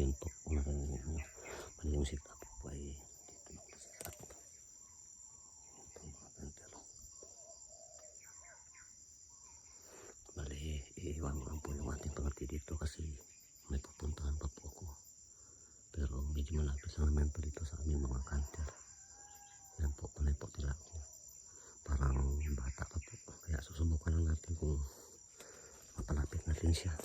Yun po, kung narinig nyo, mali yung setup po ay dito lang sa setup. Ito mga kanter. Bali, iiwan mo lang po yung ating pangati dito kasi may pupuntahan pa po ako. Pero medyo malapit lang naman po dito sa aming mga kanter. Yan po, panay po tila ako. Parang bata pa po. Kaya susubukan lang natin kung mapalapit natin siya.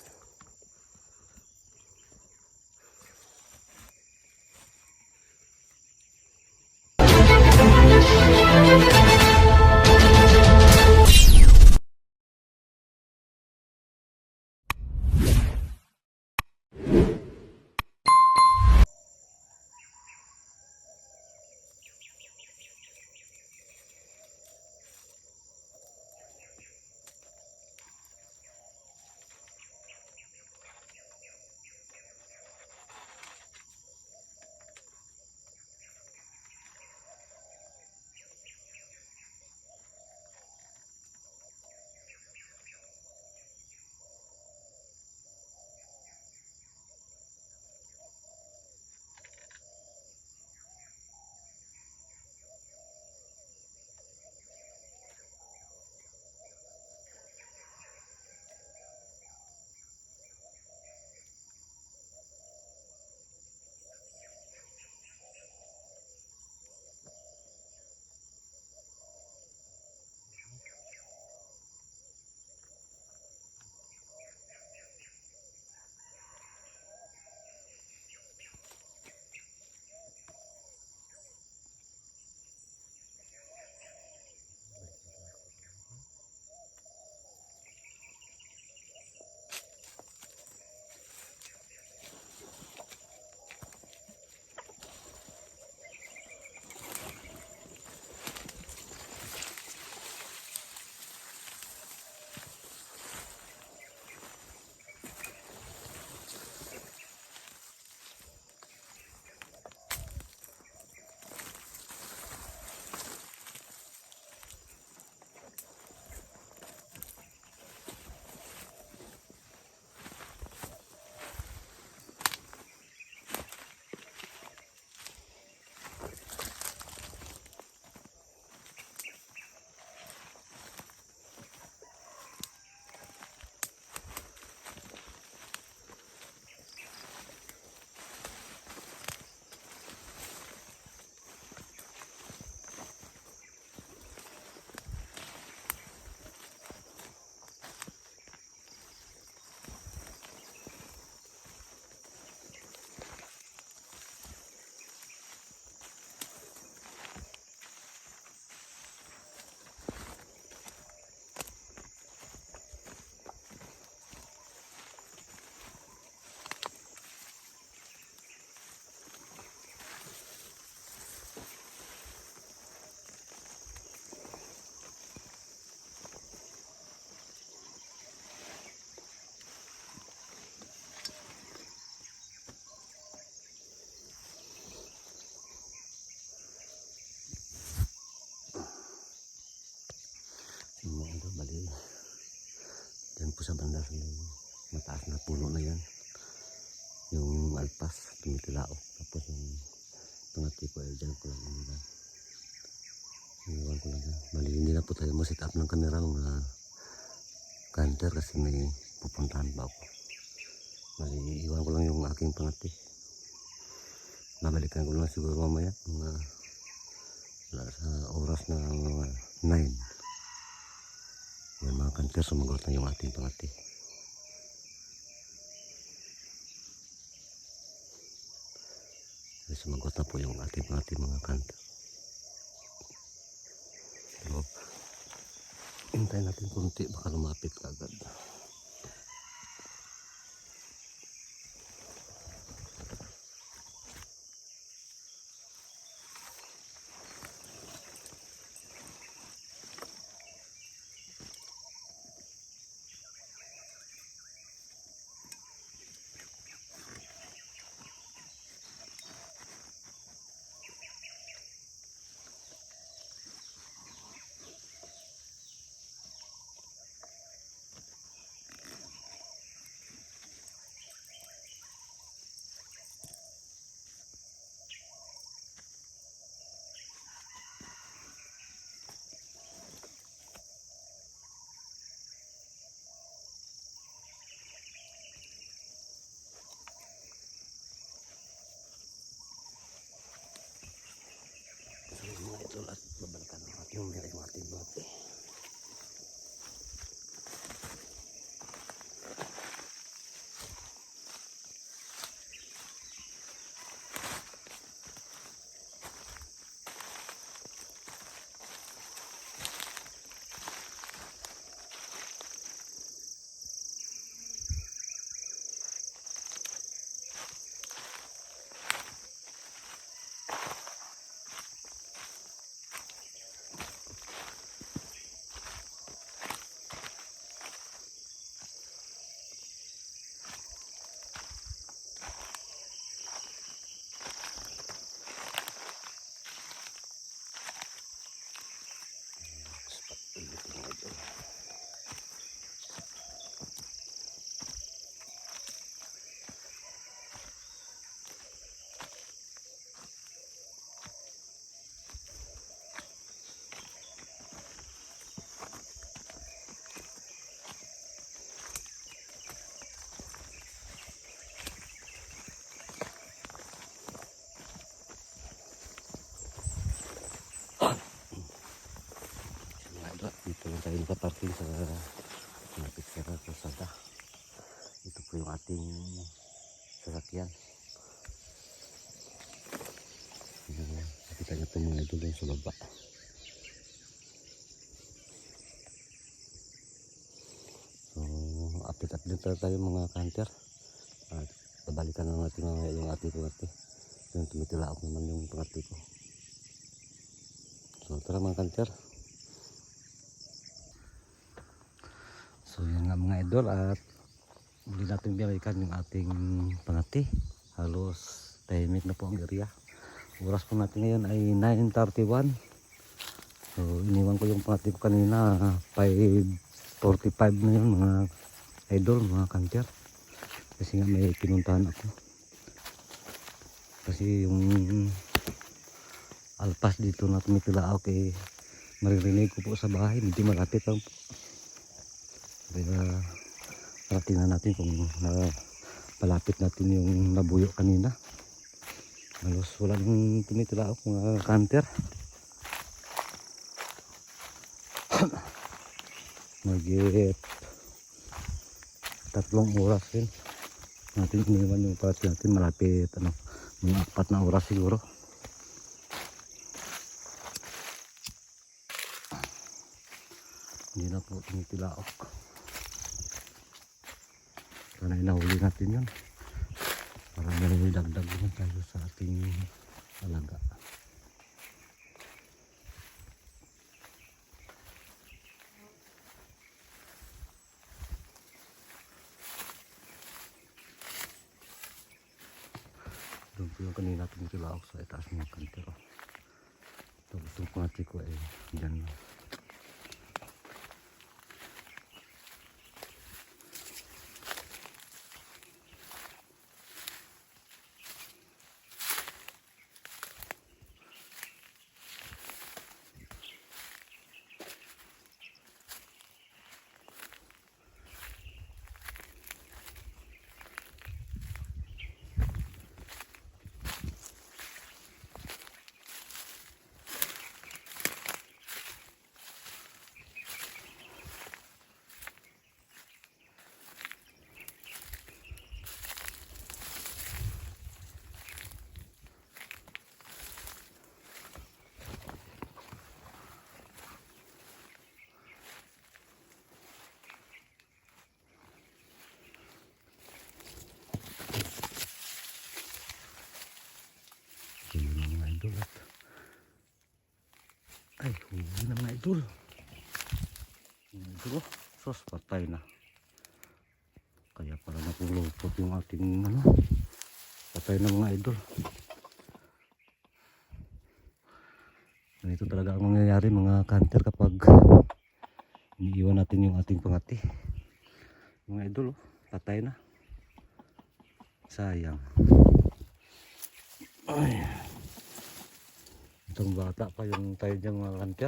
Bali, dyan po sa banda yung mataas na puno na yan, yung alpas tumikilaok, tapos yung tungati ko ay dyan ko lang iniwan. Iniwan ko lang yan. Bali, hindi na po tayo set up ng kamera mga kanter kasi may pupuntahan pa ako. Bali, iwan ko lang yung aking pangati. Babalikan ko lang siguro mamaya mga sa oras na mga 9. Yan mga kanter, sumagot na yung ating pangati. Sumagot na po yung ating pangati mga kanter. So, hintayin natin kunti, baka lumapit agad. idol at babalikan natin yung ating bote. Dito na tayo nakaparking sa malapit sa kalsada. Ito po yung ating sasakyan. Nakita niyo po mga idol yung sa baba. So update tayo mga kanter. At babalikan na natin yung ating pangati. Yung tumitilaok naman yung pangati ko. So tara mga kanter. So yan nga mga idol, at muli natin balikan yung ating pangati. Halos tahimik na po ang area. Oras po natin ngayon ay 9:31. So iniwan ko yung pangati ko kanina 5:45 na yun mga idol, mga kanter. Kasi nga may pinuntahan ako. Kasi yung alpas dito na tumitilaok eh, maririnig ko po sa bahay, hindi malapit lang po. Kaya tingnan natin kung palapit natin yung nabuyo kanina. Halos wala nang tumitilaok mga kanter. Mag-3 oras din natin iniwan yung pati natin, malapit mga 4 na oras siguro. Hindi na po tumitilaok. Sana inahuli natin yun para may dagdag naman tayo sa ating alaga. Doon po yung kanina tumitilaok sa itaas ng kantero. Tapos yung pangati ko ay dyan na. Ay, huli na mga idol. Ito, sos, patay na. Kaya pala napulupot yung ating patay na mga idol. Ganito talaga ang mangyayari mga kanter kapag iniiwan natin yung ating pangati. Mga idol, patay na. Sayang. Ay. Itong bata pa yung tayo dyan mga kanter.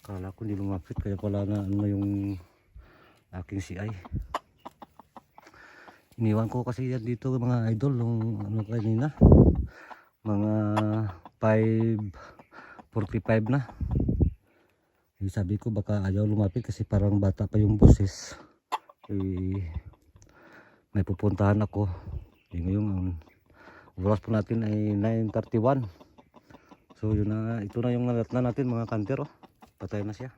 Kala ko hindi lumapit, kaya pala na yung aking CI. Iniwan ko kasi yan dito mga idol nung kanina. Mga 45 na. Sabi ko baka ayaw lumapit kasi parang bata pa yung boses. May pupuntahan ako. Ngayon oras po natin ay 9:31. So yun na, ito na yung nalatna natin mga kanter. Patay na siya.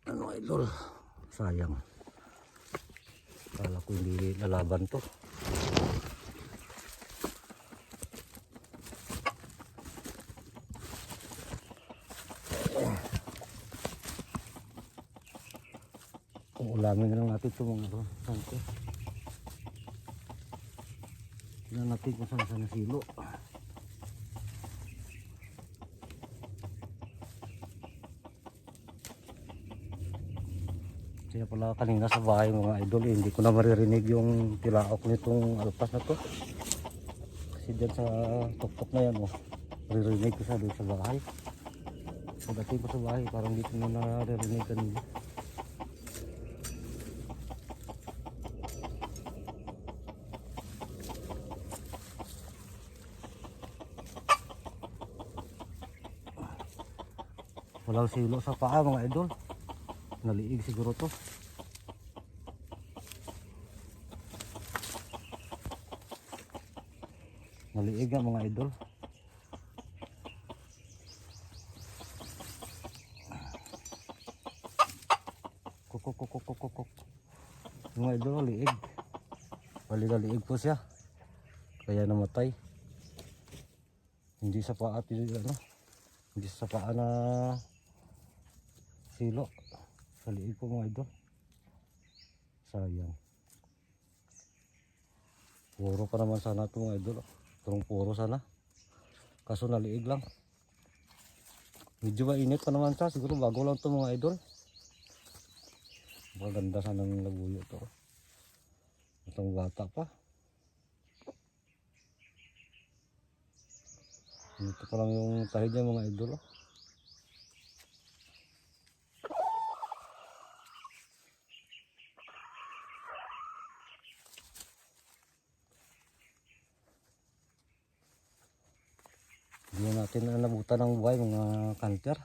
Ano idol, sayang. Kala ko hindi lalaban to. Ulamin na lang natin ito mga kanter. Tignan natin kung saan saan silo. Kaya pala kanina sa bahay mga idol, hindi ko na maririnig yung tilaok nitong alpas na to. Kasi dyan sa tuktok na yan, maririnig ko siya doon sa bahay. Pagdating ko sa bahay, parang dito na naririnig kanina. Walang silo sa paa mga idol. Naliig siguro to. Naliig nga mga idol. Kukuk. Mga idol, liig. Liig po siya. Kaya namatay. Hindi sa paa, hindi sa paa na silo. Sa liig po mga idol. Sayang. Puro pa naman sana ito mga idol. Puro sana. Kaso naliig lang. Medyo mainit pa naman siya. Siguro bago lang ito mga idol. Maganda sana ng labuyo ito. Itong bata pa. Ito pa lang yung tahid niya mga idol. Hindi natin nabutan ng buhay mga kanter.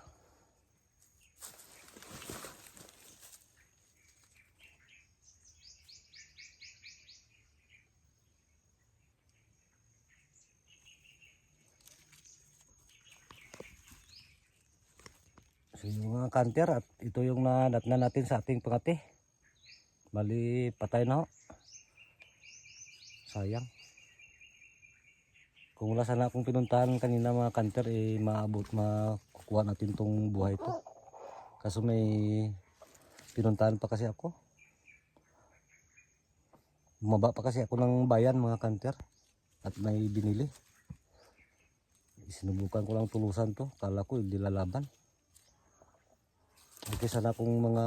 So yung mga kanter, at ito yung nadatna natin sa ating pangati. Bali patay na ho. Sayang. Kung wala sana akong pinuntahan kanina mga kanter, makukuha natin tong buhay to. Kaso may pinuntahan pa kasi ako. Bumaba pa kasi ako ng bayan mga kanter. At may binili. Sinubukan ko lang tulusan to. Kala ko hindi lalaban. Ito sana kung mga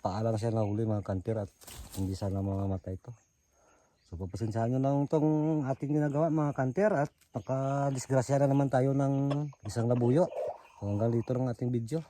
paalang siya nahuli mga kanter at hindi sana mamamatay to. So papasensyahan nyo lang itong ating ginagawa mga kanter at nakadisgrasya na naman tayo ng isang labuyo. So hanggang dito ng ating video.